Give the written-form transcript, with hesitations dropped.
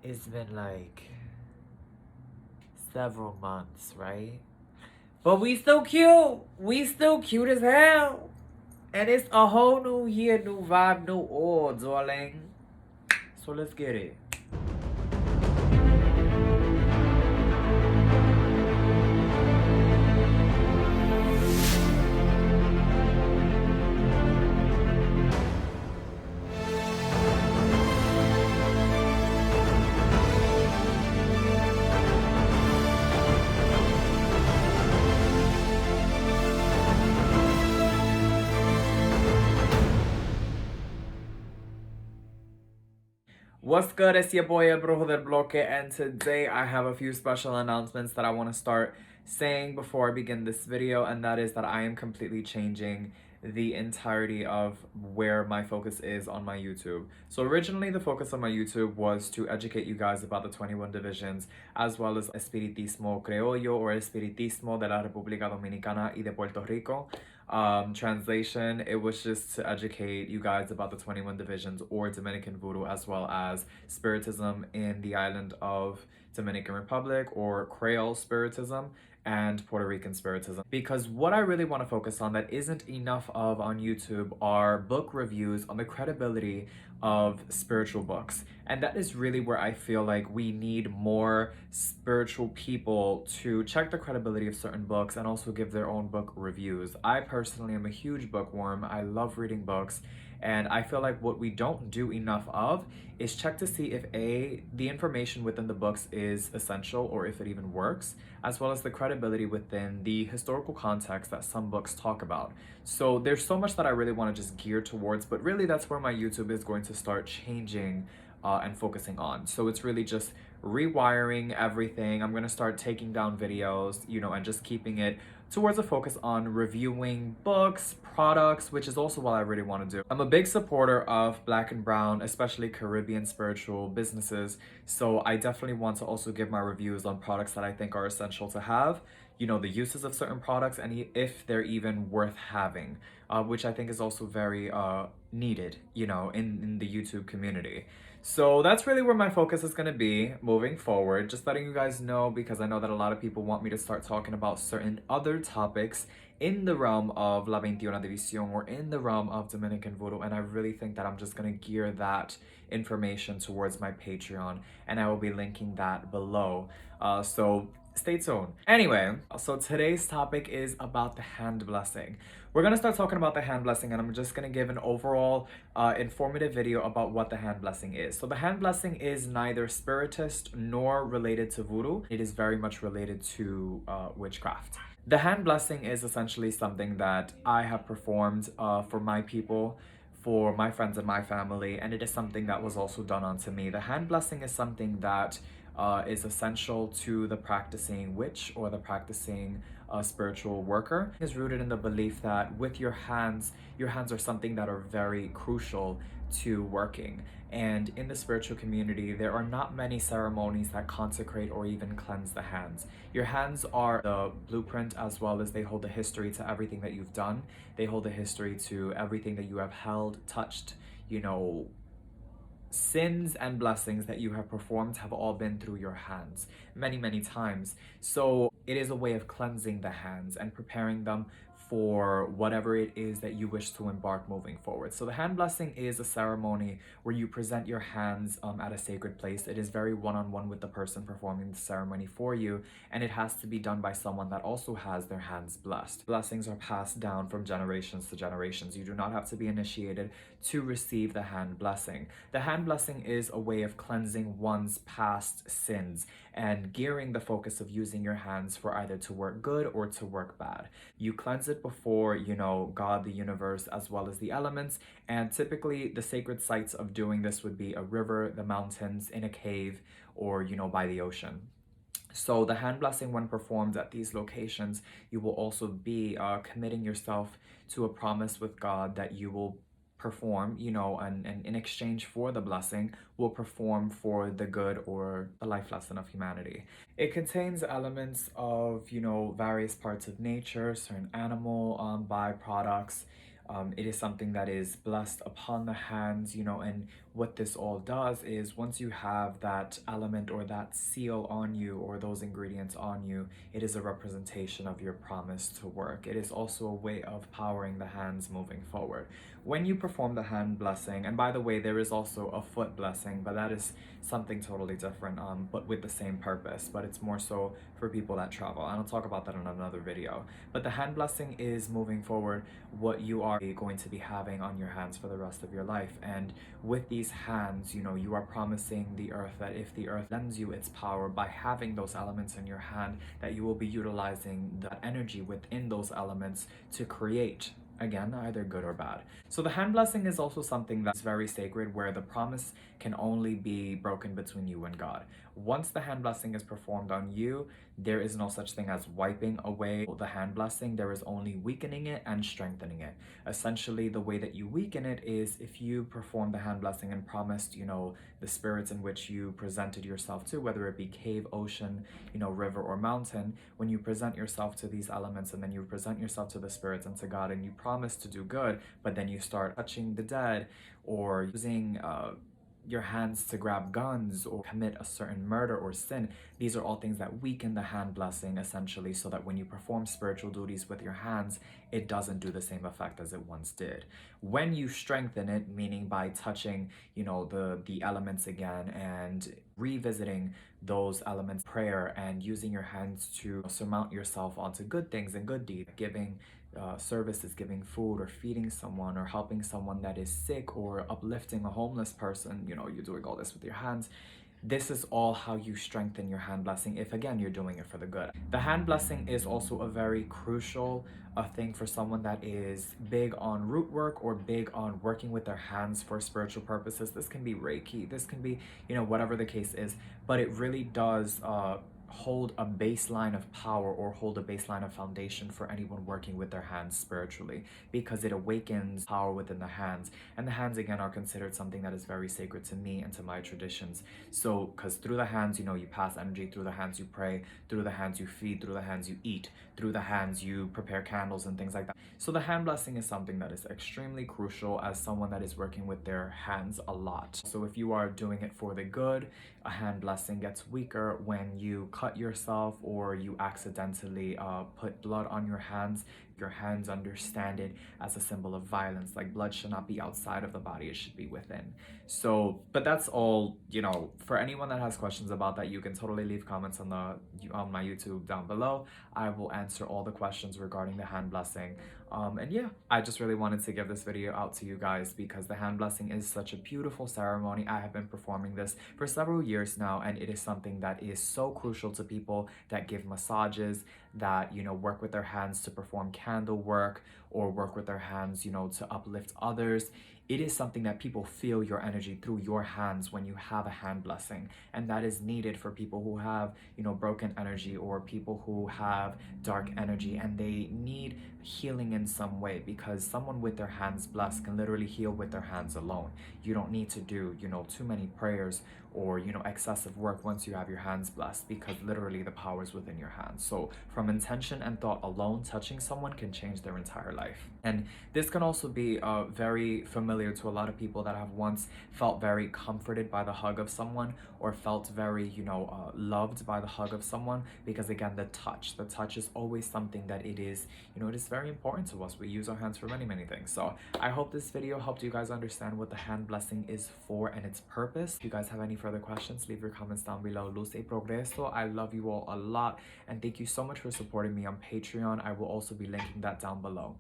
It's been like several months, right? But we still cute. We still cute as hell. And it's a whole new year, new vibe, new all, darling. So let's get it. What's good? It's your boy El Brujo del Bloque, and today I have a few special announcements that I want to start saying before I begin this video, and that is that I am completely changing the entirety of where my focus is on my YouTube. So originally the focus on my YouTube was to educate you guys about the 21 divisions as well as Espiritismo Criollo or Espiritismo de la República Dominicana y de Puerto Rico. Translation, it was just to educate you guys about the 21 divisions or Dominican voodoo as well as spiritism in the island of Dominican Republic or Creole spiritism and Puerto Rican spiritism. Because what I really want to focus on that isn't enough of on YouTube are book reviews on the credibility of spiritual books. And that is really where I feel like we need more spiritual people to check the credibility of certain books and also give their own book reviews. I personally am a huge bookworm. I love reading books. And I feel like what we don't do enough of is check to see if the information within the books is essential or if it even works, as well as the credibility within the historical context that some books talk about. So there's so much that I really want to just gear towards, but really that's where my YouTube is going to start changing and focusing on. So it's really just rewiring everything. I'm going to start taking down videos, and just keeping it towards a focus on reviewing books, products, which is also what I really want to do. I'm a big supporter of Black and Brown, especially Caribbean spiritual businesses. So I definitely want to also give my reviews on products that I think are essential to have, the uses of certain products and if they're even worth having, which I think is also very needed, in the YouTube community. So that's really where my focus is going to be moving forward. Just letting you guys know because I know that a lot of people want me to start talking about certain other topics in the realm of La 21 División or in the realm of Dominican Voodoo. And I really think that I'm just going to gear that information towards my Patreon. And I will be linking that below. So stay tuned. Anyway, so today's topic is about the hand blessing. We're gonna start talking about the hand blessing, and I'm just gonna give an overall informative video about what the hand blessing is. So the hand blessing is neither spiritist nor related to voodoo. It is very much related to witchcraft. The hand blessing is essentially something that I have performed for my people, for my friends and my family, and it is something that was also done onto me. The hand blessing is something that is essential to the practicing witch or the practicing spiritual worker. It is rooted in the belief that with your hands are something that are very crucial to working. And in the spiritual community, there are not many ceremonies that consecrate or even cleanse the hands. Your hands are the blueprint as well as they hold a history to everything that you've done. They hold a history to everything that you have held, touched, sins and blessings that you have performed have all been through your hands many times. So it is a way of cleansing the hands and preparing them for whatever it is that you wish to embark moving forward. So the hand blessing is a ceremony where you present your hands at a sacred place. It is very one-on-one with the person performing the ceremony for you, and it has to be done by someone that also has their hands blessed. Blessings are passed down from generations to generations. You do not have to be initiated to receive the hand blessing. The hand blessing is a way of cleansing one's past sins and gearing the focus of using your hands for either to work good or to work bad. You cleanse it before, God, the universe, as well as the elements. And typically the sacred sites of doing this would be a river, the mountains, in a cave, or, by the ocean. So the hand blessing, when performed at these locations, you will also be committing yourself to a promise with God that you will perform, and in exchange for the blessing, will perform for the good or the life lesson of humanity. It contains elements of, various parts of nature, certain animal byproducts. It is something that is blessed upon the hands, and what this all does is once you have that element or that seal on you or those ingredients on you, it is a representation of your promise to work. It is also a way of powering the hands moving forward. When you perform the hand blessing, and by the way, there is also a foot blessing, but that is something totally different, but with the same purpose, but it's more so for people that travel. And I'll talk about that in another video. But the hand blessing is moving forward what you are going to be having on your hands for the rest of your life. And with these hands, you know, you are promising the earth that if the earth lends you its power by having those elements in your hand, that you will be utilizing that energy within those elements to create, again, either good or bad. So the hand blessing is also something that's very sacred, where the promise can only be broken between you and God. Once the hand blessing is performed on you, there is no such thing as wiping away the hand blessing. There is only weakening it and strengthening it. Essentially, the way that you weaken it is if you perform the hand blessing and promised, you know, the spirits in which you presented yourself to, whether it be cave, ocean, you know, river or mountain, when you present yourself to these elements and then you present yourself to the spirits and to God and you promise to do good, but then you start touching the dead or using your hands to grab guns or commit a certain murder or sin. These are all things that weaken the hand blessing, essentially, so that when you perform spiritual duties with your hands, it doesn't do the same effect as it once did. When you strengthen it, meaning by touching, you know, the elements again and revisiting those elements, prayer, and using your hands to surmount yourself onto good things and good deeds, giving services, giving food or feeding someone or helping someone that is sick or uplifting a homeless person, you know, you're doing all this with your hands. This is all how you strengthen your hand blessing if, again, you're doing it for the good. The hand blessing is also a very crucial thing for someone that is big on root work or big on working with their hands for spiritual purposes. This can be Reiki, this can be, you know, whatever the case is, but it really does hold a baseline of power or hold a baseline of foundation for anyone working with their hands spiritually, because it awakens power within the hands. And the hands, again, are considered something that is very sacred to me and to my traditions. So because through the hands, you know, you pass energy, through the hands you pray, through the hands you feed, through the hands you eat, through the hands you prepare candles and things like that. So the hand blessing is something that is extremely crucial as someone that is working with their hands a lot. So if you are doing it for the good, a hand blessing gets weaker when you cut yourself or you accidentally put blood on your hands. Your hands understand it as a symbol of violence. Like, blood should not be outside of the body, it should be within. So, but that's all, you know. For anyone that has questions about that, you can totally leave comments on my YouTube down below. I will answer all the questions regarding the hand blessing. And yeah, I just really wanted to give this video out to you guys because the hand blessing is such a beautiful ceremony. I have been performing this for several years now, and it is something that is so crucial to people that give massages, that, you know, work with their hands to perform candle work or work with their hands, you know, to uplift others. It is something that people feel your energy through your hands when you have a hand blessing, and that is needed for people who have, you know, broken energy or people who have dark energy and they need healing in some way, because someone with their hands blessed can literally heal with their hands alone. You don't need to do, you know, too many prayers or, you know, excessive work once you have your hands blessed, because literally the power is within your hands. So from intention and thought alone, touching someone can change their entire life. And this can also be very familiar to a lot of people that have once felt very comforted by the hug of someone or felt very, you know, loved by the hug of someone, because again, the touch is always something that it is, you know, it is very important to us. We use our hands for many things. So I hope this video helped you guys understand what the hand blessing is for and its purpose. If you guys have any further questions, leave your comments down below. Luz y progreso. I love you all a lot, and thank you so much for supporting me on Patreon. I will also be linking that down below.